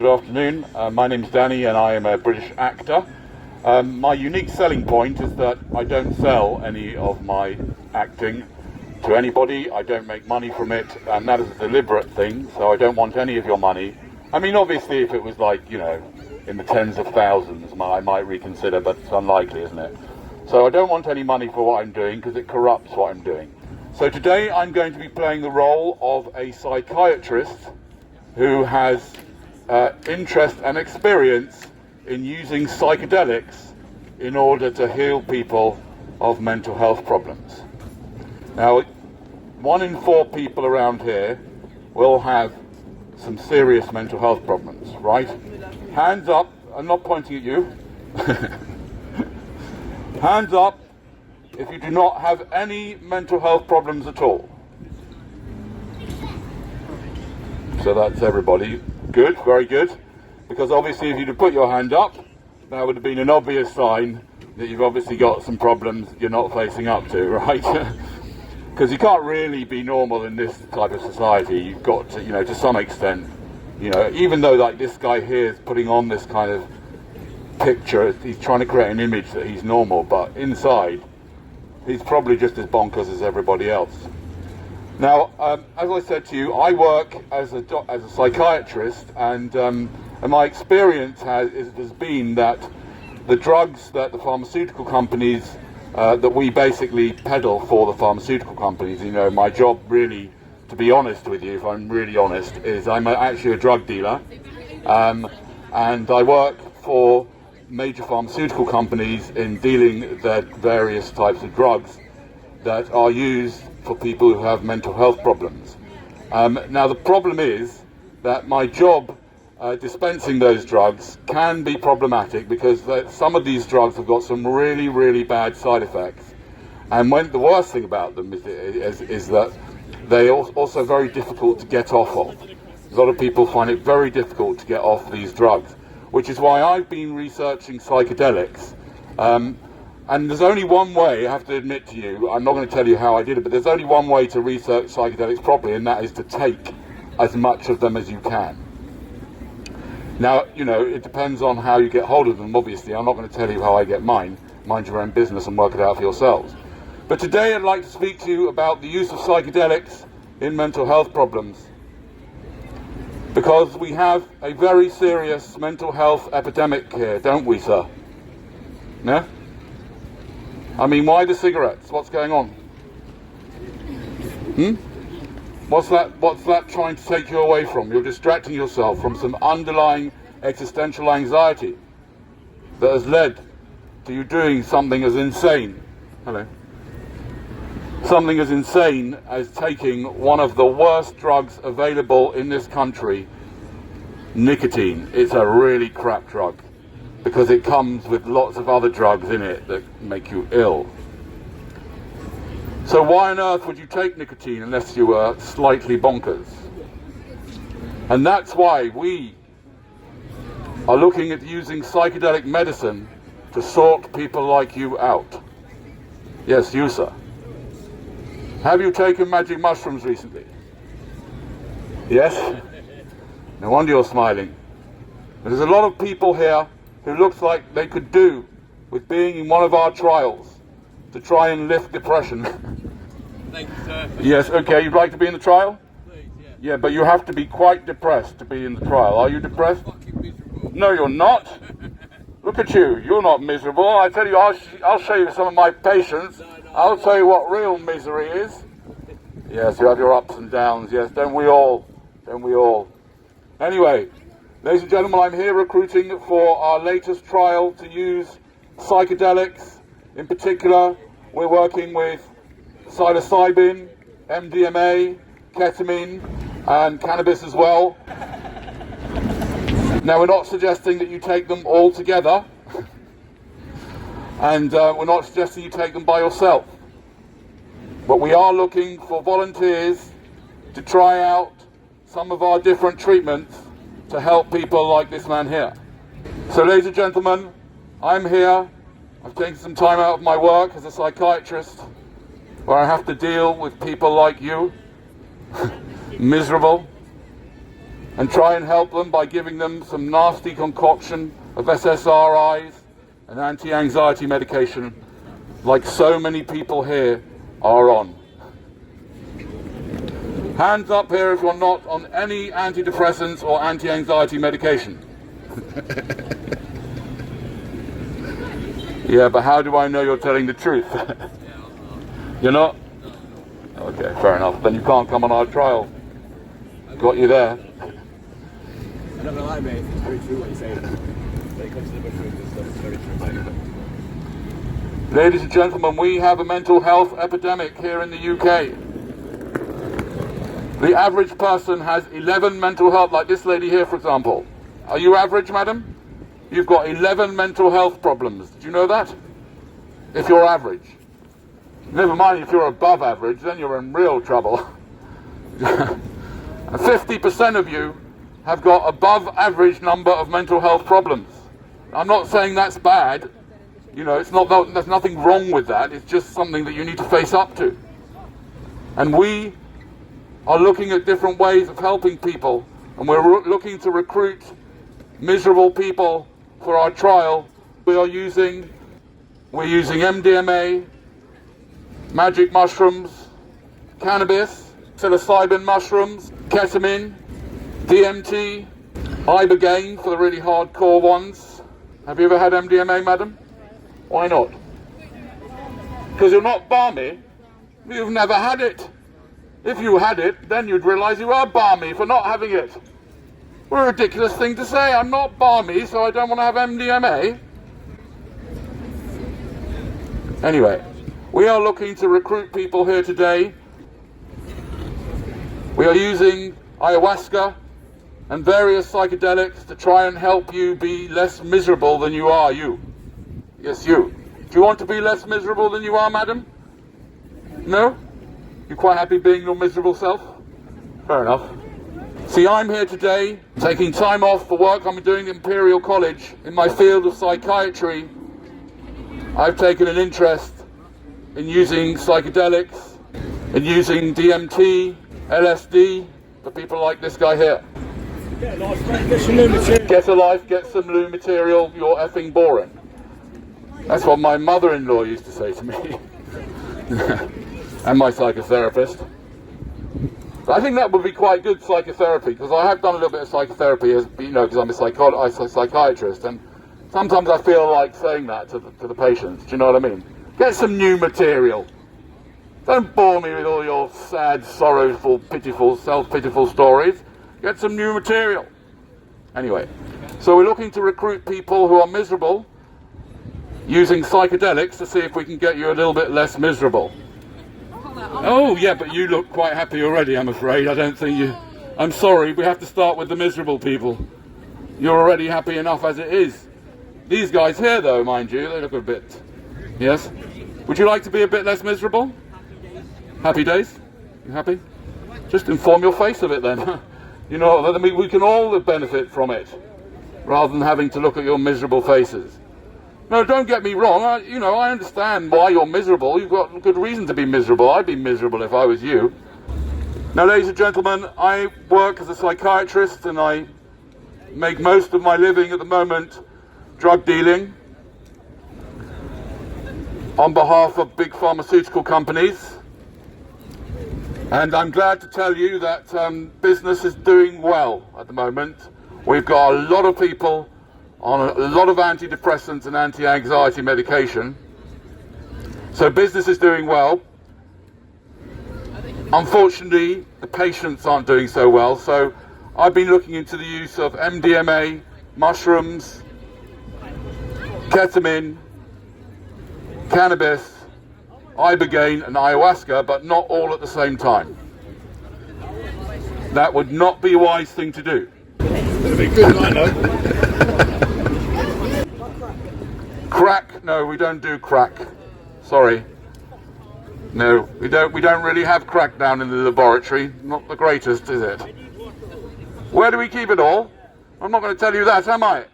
Good afternoon, my name's Danny and I am a British actor. My unique selling point is that I don't sell any of my acting to anybody. I don't make money from it, and that is a deliberate thing, so I don't want any of your money. I mean, obviously if it was like, you know, in the tens of thousands, I might reconsider, but it's unlikely, isn't it? So I don't want any money for what I'm doing because it corrupts what I'm doing. So today I'm going to be playing the role of a psychiatrist who has interest and experience in using psychedelics in order to heal people of mental health problems. Now, 1 in 4 people around here will have some serious mental health problems, right? Hands up, I'm not pointing at you. Hands up if you do not have any mental health problems at all. So that's everybody. Good, very good. Because obviously if you'd have put your hand up, that would have been an obvious sign that you've obviously got some problems you're not facing up to, right? Because you can't really be normal in this type of society. You've got to, you know, to some extent, you know, even though like this guy here is putting on this kind of picture, he's trying to create an image that he's normal, but inside, he's probably just as bonkers as everybody else. Now, as I said to you, I work as a psychiatrist, and my experience has been that the drugs that the pharmaceutical companies, that we basically peddle for the pharmaceutical companies, you know, my job really, to be honest with you, if I'm really honest, is I'm actually a drug dealer, and I work for major pharmaceutical companies in dealing their various types of drugs that are used for people who have mental health problems. Now the problem is that my job dispensing those drugs can be problematic because some of these drugs have got some really, really bad side effects. And the worst thing about them is that they are also very difficult to get off of. A lot of people find it very difficult to get off these drugs, which is why I've been researching psychedelics. And there's only one way, I have to admit to you, I'm not going to tell you how I did it, but there's only one way to research psychedelics properly, and that is to take as much of them as you can. Now, you know, it depends on how you get hold of them, obviously. I'm not going to tell you how I get mine. Mind your own business and work it out for yourselves. But today I'd like to speak to you about the use of psychedelics in mental health problems. Because we have a very serious mental health epidemic here, don't we, sir? No? I mean, why the cigarettes? What's going on? What's that trying to take you away from? You're distracting yourself from some underlying existential anxiety that has led to you doing something as insane. Hello. Something as insane as taking one of the worst drugs available in this country, nicotine. It's a really crap drug, because it comes with lots of other drugs in it that make you ill. So why on earth would you take nicotine unless you were slightly bonkers? And that's why we are looking at using psychedelic medicine to sort people like you out. Yes, you, sir. Have you taken magic mushrooms recently? Yes? No wonder you're smiling. There's a lot of people here who looks like they could do with being in one of our trials to try and lift depression. Thank you, sir. Yes, okay, you'd like to be in the trial? Please, yeah. Yeah, but you have to be quite depressed to be in the trial. Are you depressed? Fucking miserable. No, you're not. Look at you, you're not miserable. I tell you, I'll show you some of my patients. I'll tell you what real misery is. Yes, you have your ups and downs, yes, don't we all? Don't we all? Anyway, ladies and gentlemen, I'm here recruiting for our latest trial to use psychedelics. In particular, we're working with psilocybin, MDMA, ketamine, and cannabis as well. Now, we're not suggesting that you take them all together, and we're not suggesting you take them by yourself. But we are looking for volunteers to try out some of our different treatments to help people like this man here. So, ladies and gentlemen, I'm here. I've taken some time out of my work as a psychiatrist, where I have to deal with people like you, miserable, and try and help them by giving them some nasty concoction of SSRIs and anti-anxiety medication like so many people here are on. Hands up here if you're not on any antidepressants or anti-anxiety medication. Yeah, but how do I know you're telling the truth? You're not? Okay, fair enough. Then you can't come on our trial. Got you there. I'm not gonna lie, mate. It's very true what you're saying. When it comes to the mushrooms and stuff, it's very true, mate. Ladies and gentlemen, we have a mental health epidemic here in the UK. The average person has 11 mental health, like this lady here, for example. Are you average, madam? You've got 11 mental health problems. Did you know that? If you're average. Never mind if you're above average, then you're in real trouble. 50% of you have got above average number of mental health problems. I'm not saying that's bad. You know, there's nothing wrong with that. It's just something that you need to face up to. And we are looking at different ways of helping people, and we're looking to recruit miserable people for our trial. We're using MDMA, magic mushrooms, cannabis, psilocybin mushrooms, ketamine, DMT, ibogaine for the really hardcore ones. Have you ever had MDMA, madam? Why not? Because you're not balmy. You've never had it. If you had it, then you'd realise you are balmy for not having it. What a ridiculous thing to say. I'm not balmy, so I don't want to have MDMA. Anyway, we are looking to recruit people here today. We are using ayahuasca and various psychedelics to try and help you be less miserable than you are, you. Yes, you. Do you want to be less miserable than you are, madam? No? You're quite happy being your miserable self? Fair enough. See, I'm here today, taking time off for work I'm doing at Imperial College in my field of psychiatry. I've taken an interest in using psychedelics, in using DMT, LSD, for people like this guy here. Get a life, mate. Get some new material. Get a life, get some new material, you're effing boring. That's what my mother-in-law used to say to me. And my psychotherapist. But I think that would be quite good psychotherapy, because I have done a little bit of psychotherapy, as you know, because I'm a psychiatrist, and sometimes I feel like saying that to the patients. Do you know what I mean? Get some new material. Don't bore me with all your sad, sorrowful, pitiful, self-pitiful stories. Get some new material. Anyway, so we're looking to recruit people who are miserable using psychedelics to see if we can get you a little bit less miserable. Oh, yeah, but you look quite happy already, I'm afraid. I don't think you... I'm sorry, we have to start with the miserable people. You're already happy enough as it is. These guys here, though, mind you, they look a bit... Yes? Would you like to be a bit less miserable? Happy days? You happy? Just inform your face of it, then. You know, I mean, we can all benefit from it, rather than having to look at your miserable faces. No, don't get me wrong, I understand why you're miserable. You've got good reason to be miserable. I'd be miserable if I was you. Now, ladies and gentlemen, I work as a psychiatrist, and I make most of my living at the moment drug dealing on behalf of big pharmaceutical companies. And I'm glad to tell you that business is doing well at the moment. We've got a lot of people on a lot of antidepressants and anti-anxiety medication. So business is doing well. Unfortunately, the patients aren't doing so well. So I've been looking into the use of MDMA, mushrooms, ketamine, cannabis, ibogaine and ayahuasca, but not all at the same time. That would not be a wise thing to do. It'll be good, I know. Crack? No, we don't do crack. Sorry. No, we don't really have crack down in the laboratory. Not the greatest, is it? Where do we keep it all? I'm not going to tell you that, am I?